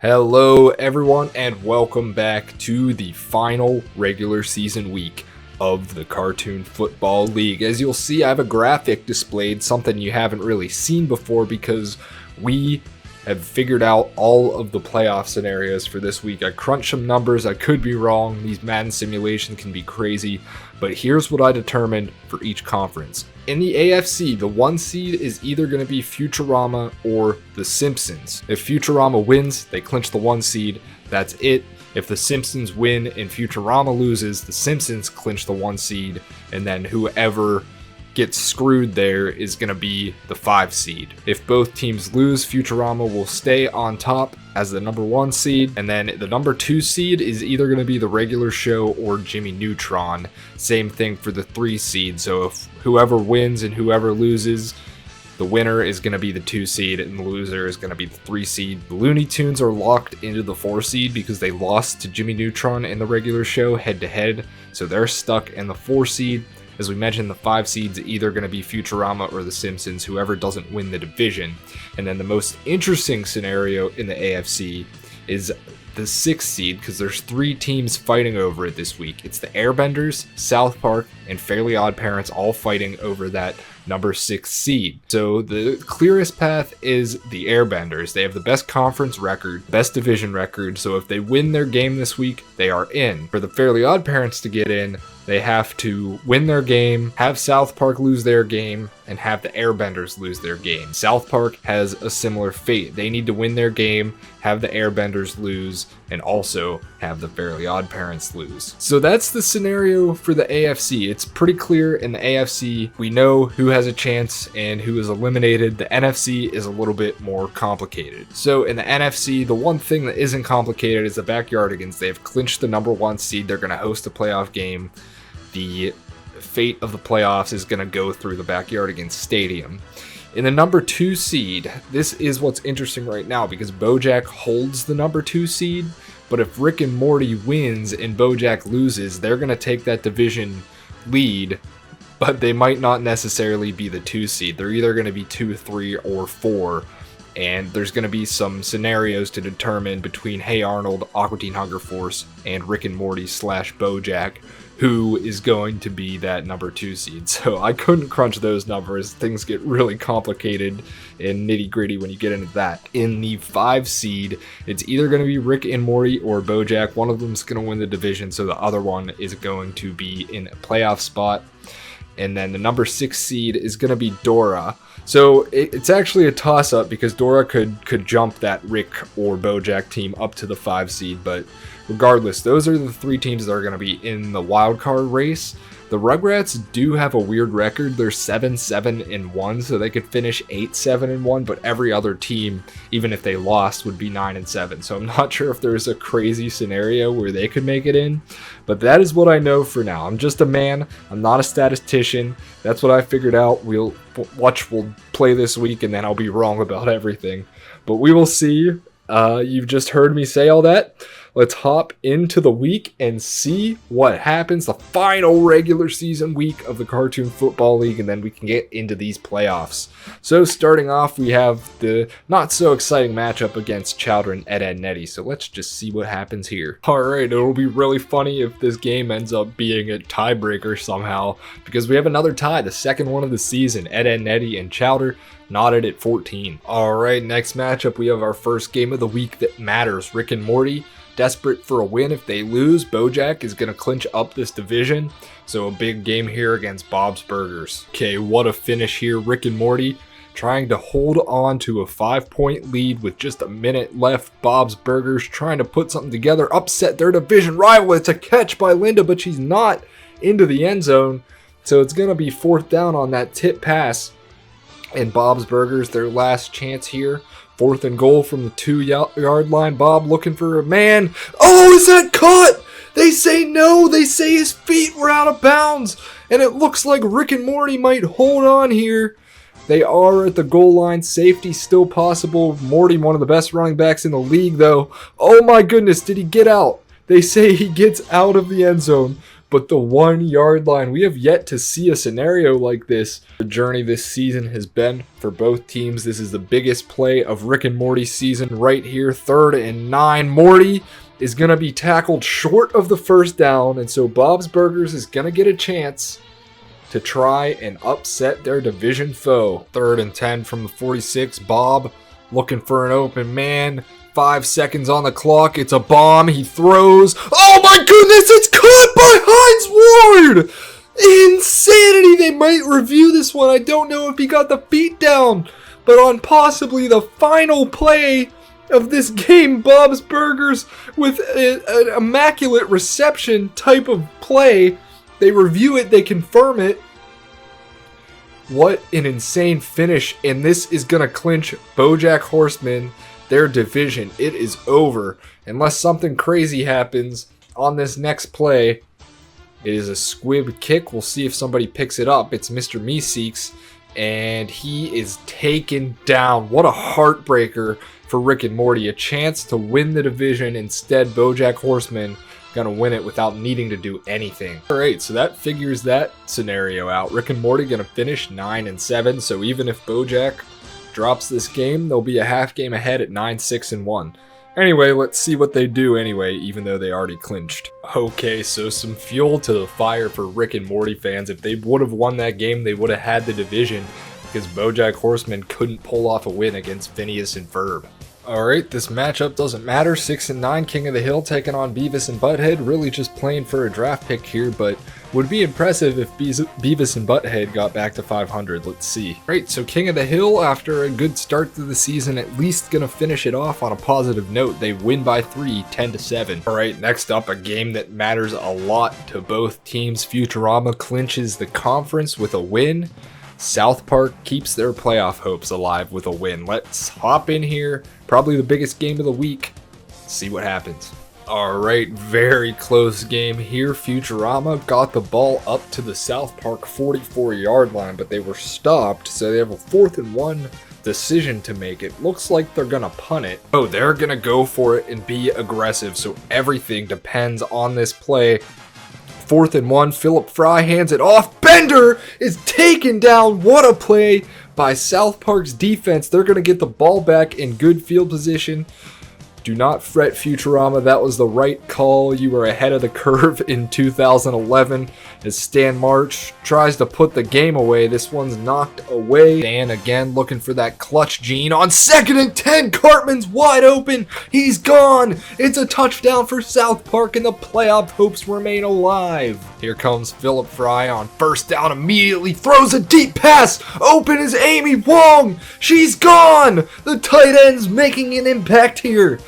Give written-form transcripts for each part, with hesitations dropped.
Hello everyone and welcome back to the final regular season week of the Cartoon Football League. As you'll see, I have a graphic displayed, something you haven't really seen before because we have figured out all of the playoff scenarios for this week. I crunched some numbers, I could be wrong, these Madden simulations can be crazy, but here's what I determined for each conference. In the AFC, the 1 seed is either going to be Futurama or The Simpsons. If Futurama wins, they clinch the 1 seed, that's it. If The Simpsons win and Futurama loses, The Simpsons clinch the 1 seed, and then whoever gets screwed there is going to be the 5 seed. If both teams lose, Futurama will stay on top as the number 1 seed, and then the number 2 seed is either going to be the regular show or Jimmy Neutron. Same thing for the 3 seed, so if whoever wins and whoever loses, the winner is going to be the 2 seed and the loser is going to be the 3 seed. The Looney Tunes are locked into the 4 seed because they lost to Jimmy Neutron in the regular show head to head, so they're stuck in the 4 seed. As we mentioned, the 5 seeds are either going to be Futurama or The Simpsons, whoever doesn't win the division. And then the most interesting scenario in the AFC is the 6 seed, because there's 3 teams fighting over it this week. It's the Airbenders, South Park, and Fairly Odd Parents all fighting over that number 6 seed. So the clearest path is the Airbenders. They have the best conference record, best division record, so if they win their game this week, they are in. For the Fairly Odd Parents to get in, they have to win their game, have South Park lose their game, and have the Airbenders lose their game. South Park has a similar fate. They need to win their game, have the Airbenders lose, and also have the Fairly Odd Parents lose. So that's the scenario for the AFC. It's pretty clear in the AFC. We know who has a chance and who is eliminated. The NFC is a little bit more complicated. So in the NFC, the one thing that isn't complicated is the Backyardigans. They have clinched the number 1 seed. They're going to host a playoff game. The fate of the playoffs is going to go through the Backyardigans Stadium. In the number 2 seed, this is what's interesting right now because BoJack holds the number 2 seed, but if Rick and Morty wins and BoJack loses, they're going to take that division lead, but they might not necessarily be the 2 seed. They're either going to be 2, 3, or 4, and there's going to be some scenarios to determine between Hey Arnold, Aqua Teen Hunger Force, and Rick and Morty / BoJack, who is going to be that number 2 seed. So I couldn't crunch those numbers. Things get really complicated and nitty gritty when you get into that. In the 5 seed, it's either going to be Rick and Morty or BoJack. One of them is going to win the division, so the other one is going to be in a playoff spot. And then the number 6 seed is going to be Dora. So it's actually a toss-up because Dora could jump that Rick or BoJack team up to the 5 seed, but regardless, those are the 3 teams that are going to be in the wild card race. The Rugrats do have a weird record. They're 7-7-1, so they could finish 8-7-1, but every other team, even if they lost, would be 9-7. So I'm not sure if there's a crazy scenario where they could make it in, but that is what I know for now. I'm just a man. I'm not a statistician. That's what I figured out. We'll play this week, and then I'll be wrong about everything. But we will see. You've just heard me say all that. Let's hop into the week and see what happens. The final regular season week of the Cartoon Football League, and then we can get into these playoffs. So starting off, we have the not so exciting matchup against Chowder and Ed Nettie. So let's just see what happens here. Alright, it'll be really funny if this game ends up being a tiebreaker somehow, because we have another tie, the second one of the season. Ed Nettie and Chowder knotted at 14. Alright, next matchup, we have our first game of the week that matters. Rick and Morty, desperate for a win. If they lose, BoJack is going to clinch up this division. So a big game here against Bob's Burgers. Okay, what a finish here. Rick and Morty trying to hold on to a 5-point lead with just a minute left. Bob's Burgers trying to put something together, upset their division rival. It's a catch by Linda, but she's not into the end zone. So it's going to be 4th down on that tip pass. And Bob's Burgers, their last chance here. 4th and goal from the 2-yard line. Bob looking for a man. Oh, is that caught? They say no. They say his feet were out of bounds. And it looks like Rick and Morty might hold on here. They are at the goal line. Safety still possible. Morty, one of the best running backs in the league, though. Oh my goodness, did he get out? They say he gets out of the end zone. but the 1 yard line. We have yet to see a scenario like this. The journey this season has been for both teams. This is the biggest play of Rick and Morty's season right here. 3rd and 9. Morty is going to be tackled short of the first down, and so Bob's Burgers is going to get a chance to try and upset their division foe. 3rd and 10 from the 46. Bob looking for an open man. 5 seconds on the clock. It's a bomb. He throws. Oh my goodness, it's caught by Hines Ward! Insanity! They might review this one. I don't know if he got the feet down, but on possibly the final play of this game, Bob's Burgers with an immaculate reception type of play. They review it, they confirm it. What an insane finish, and this is going to clinch BoJack Horseman their division. It is over unless something crazy happens on this next play. It is a squib kick. We'll see if somebody picks it up. It's Mr. Meeseeks, and he is taken down. What a heartbreaker for Rick and Morty. A chance to win the division. Instead, BoJack Horseman gonna win it without needing to do anything. Alright, so that figures that scenario out. Rick and Morty gonna finish 9 and 7, so even if BoJack drops this game, they'll be a half game ahead at 9, 6, and 1. Anyway, let's see what they do anyway, even though they already clinched. Okay, so some fuel to the fire for Rick and Morty fans. If they would have won that game, they would have had the division, because BoJack Horseman couldn't pull off a win against Phineas and Ferb. Alright, this matchup doesn't matter. 6 and 9, King of the Hill taking on Beavis and Butthead. Really just playing for a draft pick here, but would be impressive if Beavis and Butthead got back to 500. Let's see. Alright, so King of the Hill, after a good start to the season, at least gonna finish it off on a positive note. They win by 3, 10-7. Alright, next up, a game that matters a lot to both teams. Futurama clinches the conference with a win. South Park keeps their playoff hopes alive with a win. Let's hop in here. Probably the biggest game of the week. See what happens. Alright, very close game here. Futurama got the ball up to the South Park 44-yard line, but they were stopped, so they have a 4th and 1 decision to make. It looks like they're gonna punt it. Oh, they're gonna go for it and be aggressive, so everything depends on this play. 4th and 1, Philip Fry hands it off. Bender is taken down. What a play by South Park's defense. They're going to get the ball back in good field position. Do not fret, Futurama. That was the right call. You were ahead of the curve in 2011 as Stan March tries to put the game away. This one's knocked away. Stan again looking for that clutch gene on 2nd and 10. Cartman's wide open. He's gone. It's a touchdown for South Park and the playoff hopes remain alive. Here comes Philip Fry on 1st down. Immediately throws a deep pass. Open is Amy Wong. She's gone. The tight end's making an impact here.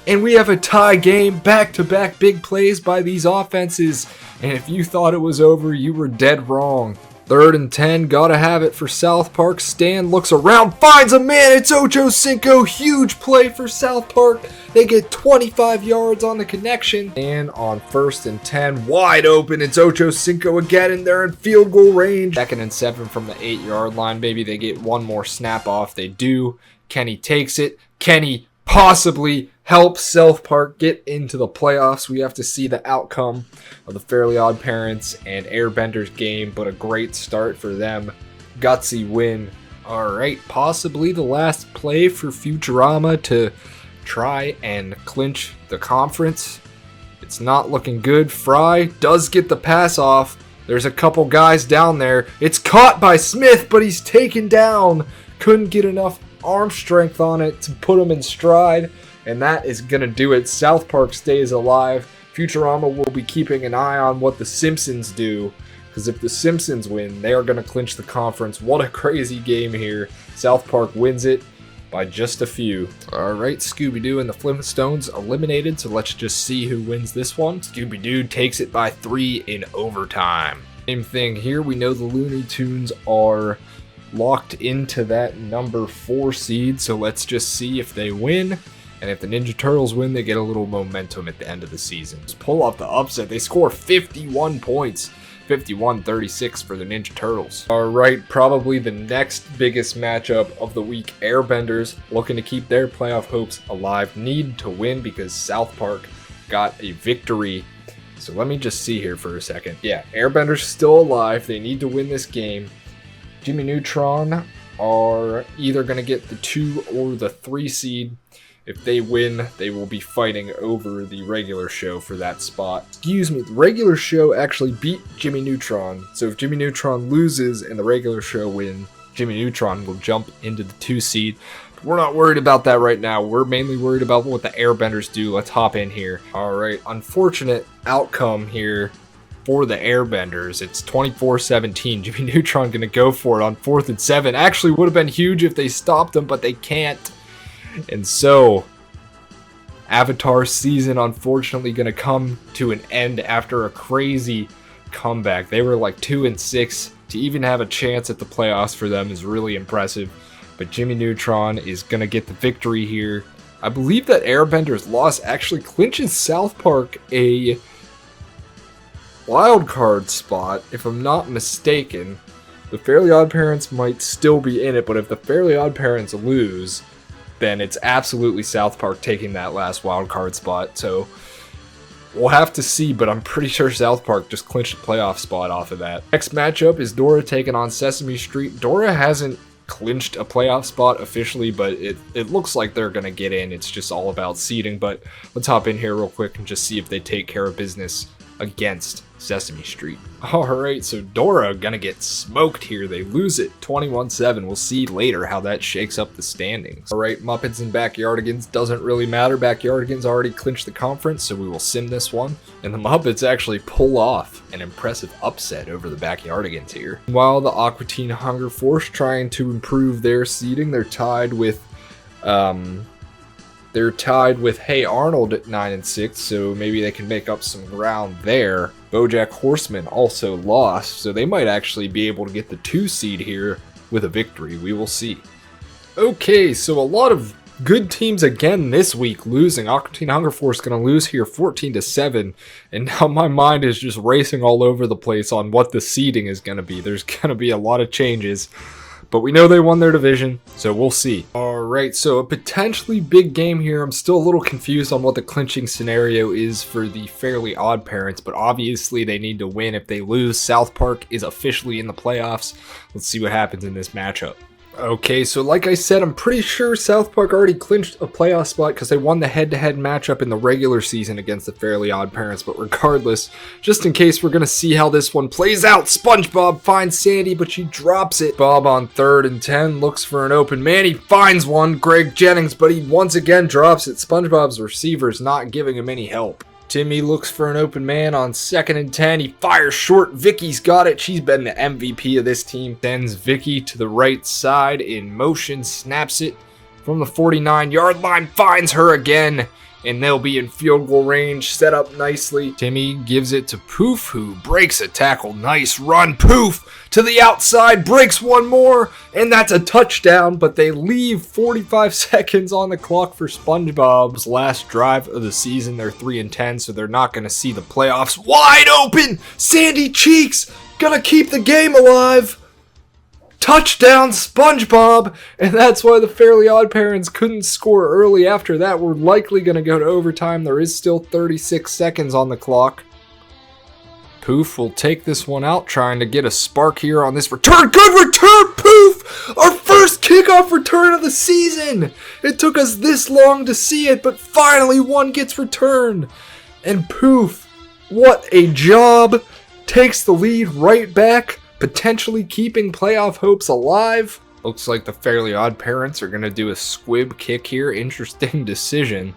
And we have a tie game, back-to-back big plays by these offenses. And if you thought it was over, you were dead wrong. 3rd and 10, gotta have it for South Park. Stan looks around, finds a man, it's Ocho Cinco. Huge play for South Park. They get 25 yards on the connection. And on 1st and 10, wide open, it's Ocho Cinco again, and they're in field goal range. 2nd and 7 from the 8-yard line. Maybe they get one more snap off. They do. Kenny takes it. Kenny possibly help South Park get into the playoffs. We have to see the outcome of the Fairly Odd Parents and Airbenders game, but a great start for them. Gutsy win. Alright, possibly the last play for Futurama to try and clinch the conference. It's not looking good. Fry does get the pass off. There's a couple guys down there. It's caught by Smith, but he's taken down. Couldn't get enough arm strength on it to put him in stride. And that is going to do it. South Park stays alive. Futurama will be keeping an eye on what the Simpsons do, because if the Simpsons win, they are going to clinch the conference. What a crazy game here. South Park wins it by just a few. Alright, Scooby-Doo and the Flintstones eliminated, so let's just see who wins this one. Scooby-Doo takes it by 3 in overtime. Same thing here. We know the Looney Tunes are locked into that number 4 seed, so let's just see if they win. And if the Ninja Turtles win, they get a little momentum at the end of the season. Just pull off the upset. They score 51 points. 51-36 for the Ninja Turtles. Alright, probably the next biggest matchup of the week. Airbenders looking to keep their playoff hopes alive. Need to win because South Park got a victory So let me just see here for a second. Yeah, Airbender's still alive. They need to win this game. Jimmy Neutron are either going to get the 2 or the 3 seed. If they win, they will be fighting over the regular show for that spot. Excuse me, the regular show actually beat Jimmy Neutron. So if Jimmy Neutron loses and the regular show win, Jimmy Neutron will jump into the 2 seed. But we're not worried about that right now. We're mainly worried about what the Airbenders do. Let's hop in here. Alright, unfortunate outcome here for the Airbenders. It's 24-17. Jimmy Neutron gonna go for it on 4th and 7. Actually would have been huge if they stopped him, but they can't. And so, Avatar's season unfortunately going to come to an end after a crazy comeback. They were like 2-6. To even have a chance at the playoffs for them is really impressive. But Jimmy Neutron is going to get the victory here. I believe that Airbender's loss actually clinches South Park a wild card spot, if I'm not mistaken. The Fairly Odd Parents might still be in it, but if the Fairly Odd Parents lose, then it's absolutely South Park taking that last wild card spot. So we'll have to see, but I'm pretty sure South Park just clinched a playoff spot off of that. Next matchup is Dora taking on Sesame Street. Dora hasn't clinched a playoff spot officially, but it looks like they're going to get in. It's just all about seeding, but let's hop in here real quick and just see if they take care of business against Sesame Street. Alright, so Dora gonna get smoked here. They lose it 21-7. We'll see later how that shakes up the standings. Alright, Muppets and Backyardigans doesn't really matter. Backyardigans already clinched the conference, so we will sim this one. And the Muppets actually pull off an impressive upset over the Backyardigans here. While the Aqua Teen Hunger Force trying to improve their seeding, they're tied with Hey Arnold at 9-6, so maybe they can make up some ground there. BoJack Horseman also lost, so they might actually be able to get the 2 seed here with a victory. We will see. Okay, so a lot of good teams again this week losing. Aqua Teen Hunger Force going to lose here 14-7, and now my mind is just racing all over the place on what the seeding is going to be. There's going to be a lot of changes. But we know they won their division, so we'll see. Alright, so a potentially big game here. I'm still a little confused on what the clinching scenario is for the Fairly Odd Parents, but obviously they need to win. If they lose, South Park is officially in the playoffs. Let's see what happens in this matchup. Okay, so like I said, I'm pretty sure South Park already clinched a playoff spot because they won the head-to-head matchup in the regular season against the Fairly Odd Parents. But regardless, just in case, we're going to see how this one plays out. SpongeBob finds Sandy, but she drops it. Bob on 3rd and 10 looks for an open man. He finds one, Greg Jennings, but he once again drops it. SpongeBob's receiver's not giving him any help. Timmy looks for an open man on 2nd and 10. He fires short. Vicky's got it. She's been the MVP of this team. Sends Vicky to the right side in motion. Snaps it from the 49-yard line. Finds her again. And they'll be in field goal range. Set up nicely. Timmy gives it to Poof, who breaks a tackle. Nice run. Poof to the outside. Breaks one more. And that's a touchdown. But they leave 45 seconds on the clock for SpongeBob's last drive of the season. They're 3-10, so they're not going to see the playoffs. Wide open. Sandy Cheeks gonna keep the game alive. Touchdown SpongeBob! And that's why the Fairly Odd Parents couldn't score early after that. We're likely going to go to overtime. There is still 36 seconds on the clock. Poof will take this one out, trying to get a spark here on this return. Good return, Poof! Our first kickoff return of the season! It took us this long to see it, but finally one gets returned. And Poof, what a job! Takes the lead right back, potentially keeping playoff hopes alive. Looks like the Fairly Odd Parents are going to do a squib kick here. Interesting decision,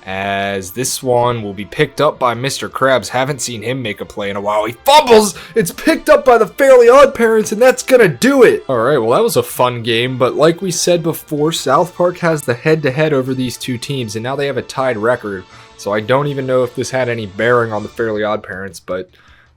as this one will be picked up by Mr. Krabs. Haven't seen him make a play in a while. He fumbles! It's picked up by the Fairly Odd Parents, and that's going to do it! Alright, well that was a fun game, but like we said before, South Park has the head-to-head over these two teams, and now they have a tied record. So I don't even know if this had any bearing on the Fairly Odd Parents, but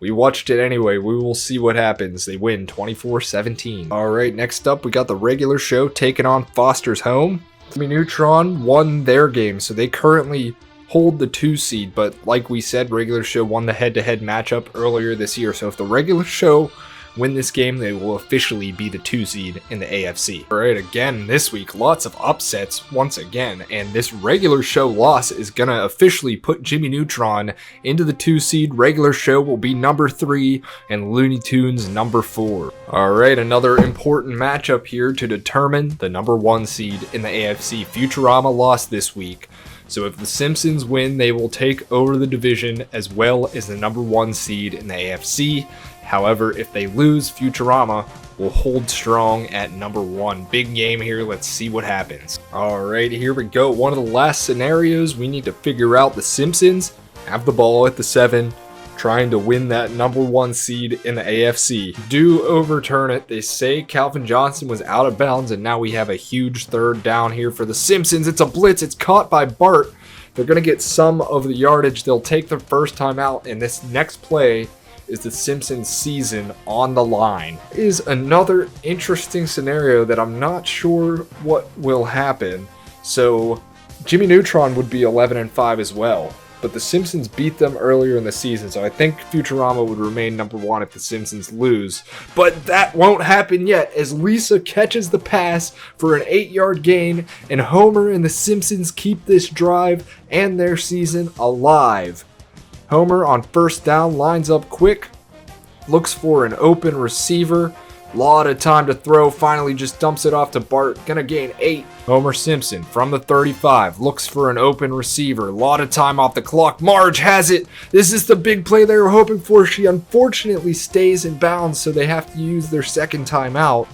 we watched it anyway. We will see what happens. They win 24-17. Alright, next up we got the regular show taking on Foster's Home. Jimmy Neutron won their game, so they currently hold the 2 seed, but like we said, regular show won the head-to-head matchup earlier this year. So if the regular show win this game, they will officially be the 2 seed in the AFC. Alright, again, this week, lots of upsets once again, and this regular show loss is gonna officially put Jimmy Neutron into the 2 seed. Regular show will be number 3, and Looney Tunes number 4. Alright, another important matchup here to determine the number 1 seed in the AFC. Futurama lost this week, so if the Simpsons win, they will take over the division as well as the number 1 seed in the AFC. However, if they lose, Futurama will hold strong at number 1. Big game here, let's see what happens. Alright, here we go. One of the last scenarios, we need to figure out. The Simpsons have the ball at the 7, trying to win that number 1 seed in the AFC. Do overturn it. They say Calvin Johnson was out of bounds, and now we have a huge 3rd down here for the Simpsons. It's a blitz. It's caught by Bart. They're going to get some of the yardage. They'll take their first time out, and this next play is the Simpsons season on the line. Is another interesting scenario that I'm not sure what will happen. So Jimmy Neutron would be 11-5 as well, but the Simpsons beat them earlier in the season, so I think Futurama would remain number 1 if the Simpsons lose. But that won't happen yet, as Lisa catches the pass for an 8-yard gain, and Homer and the Simpsons keep this drive and their season alive. Homer on 1st down lines up quick, looks for an open receiver, lot of time to throw, finally just dumps it off to Bart, gonna gain 8. Homer Simpson from the 35 looks for an open receiver, lot of time off the clock. Marge has it. This is the big play they were hoping for. She unfortunately stays in bounds, so they have to use their second timeout.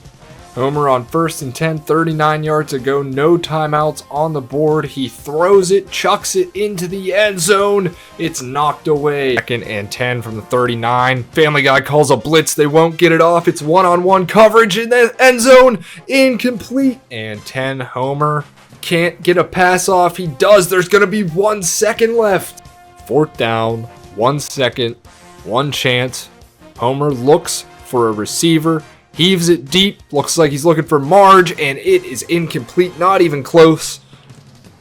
Homer on 1st and 10, 39 yards to go, no timeouts on the board. He throws it, chucks it into the end zone. It's knocked away. 2nd and 10 from the 39. Family Guy calls a blitz. They won't get it off. It's one-on-one coverage in the end zone. Incomplete. And 10, Homer can't get a pass off. He does. There's going to be 1 second left. 4th down, 1 second, 1 chance. Homer looks for a receiver. Heaves it deep, looks like he's looking for Marge, and it is incomplete, not even close.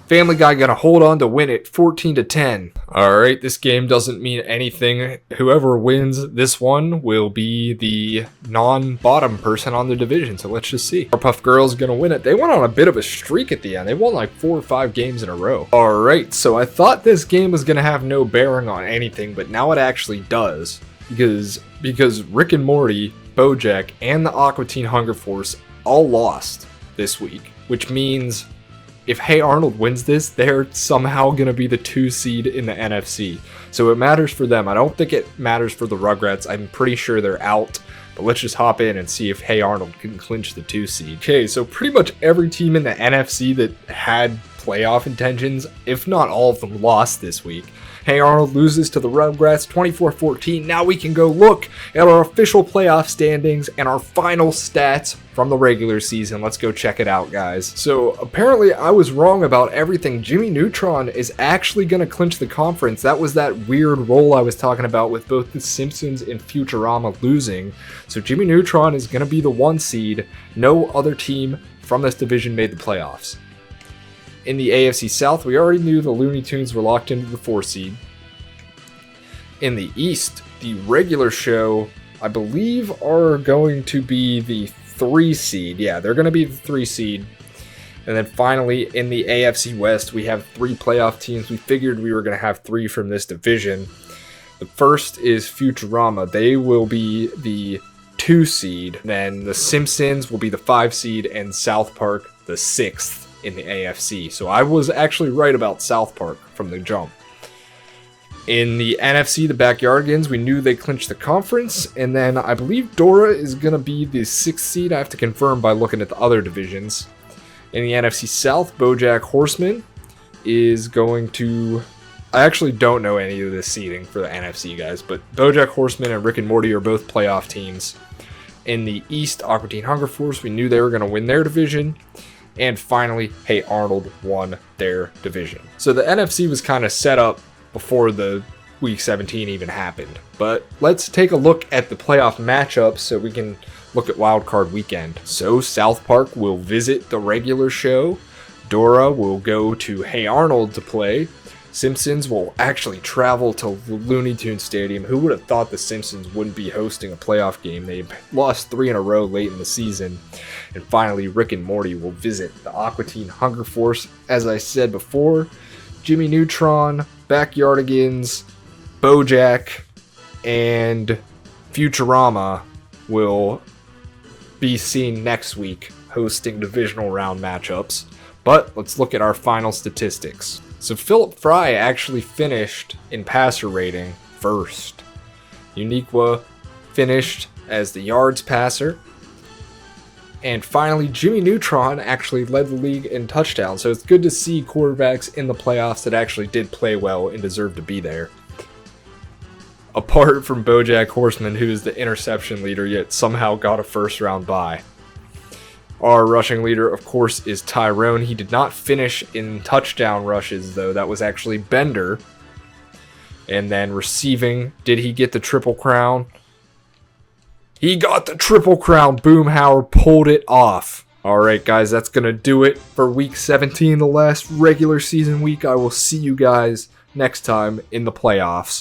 Family Guy gonna hold on to win it, 14-10. Alright, this game doesn't mean anything. Whoever wins this one will be the non-bottom person on the division, so let's just see. Powerpuff Girls gonna win it. They went on a bit of a streak at the end. They won like 4 or 5 games in a row. Alright, so I thought this game was gonna have no bearing on anything, but now it actually does. Because Rick and Morty, BoJack, and the Aqua Teen Hunger Force all lost this week, which means if Hey Arnold wins this, they're somehow going to be the 2 seed in the NFC. So it matters for them. I don't think it matters for the Rugrats. I'm pretty sure they're out. But let's just hop in and see if Hey Arnold can clinch the 2 seed. Okay, so pretty much every team in the NFC that had playoff intentions, if not all of them, lost this week. Hey Arnold loses to the Rugrats 24-14. Now we can go look at our official playoff standings and our final stats from the regular season. Let's go check it out, guys. So apparently I was wrong about everything. Jimmy Neutron is actually going to clinch the conference. That was that weird roll I was talking about with both the Simpsons and Futurama losing. So Jimmy Neutron is going to be the 1 seed. No other team from this division made the playoffs. In the AFC South, we already knew the Looney Tunes were locked into the 4 seed. In the East, the regular show, I believe, are going to be the 3 seed. Yeah, they're going to be the 3 seed. And then finally, in the AFC West, we have 3 playoff teams. We figured we were going to have 3 from this division. The first is Futurama. They will be the 2 seed. Then the Simpsons will be the 5 seed, and South Park the 6th. In the AFC. So I was actually right about South Park from the jump. In the NFC, the Backyardigans, we knew they clinched the conference, and then I believe Dora is going to be the 6th seed. I have to confirm by looking at the other divisions. In the NFC South, BoJack Horseman is going to... I actually don't know any of this seeding for the NFC, guys, but BoJack Horseman and Rick and Morty are both playoff teams. In the East, Aqua Teen Hunger Force, we knew they were going to win their division. And finally, Hey Arnold won their division. So the NFC was kind of set up before the Week 17 even happened. But let's take a look at the playoff matchups so we can look at Wild Card Weekend. So South Park will visit the regular show. Dora will go to Hey Arnold to play. Simpsons will actually travel to Looney Tunes Stadium. Who would have thought the Simpsons wouldn't be hosting a playoff game? They lost 3 in a row late in the season. And finally, Rick and Morty will visit the Aqua Teen Hunger Force. As I said before, Jimmy Neutron, Backyardigans, BoJack, and Futurama will be seen next week hosting divisional round matchups. But let's look at our final statistics. So Philip Fry actually finished in passer rating first. Uniqua finished as the yards passer. And finally, Jimmy Neutron actually led the league in touchdowns. So it's good to see quarterbacks in the playoffs that actually did play well and deserve to be there. Apart from BoJack Horseman, who is the interception leader, yet somehow got a first-round bye. Our rushing leader, of course, is Tyrone. He did not finish in touchdown rushes, though. That was actually Bender. And then receiving, did he get the Triple Crown? He got the Triple Crown. Boomhauer pulled it off. Alright, guys, that's going to do it for Week 17, the last regular season week. I will see you guys next time in the playoffs.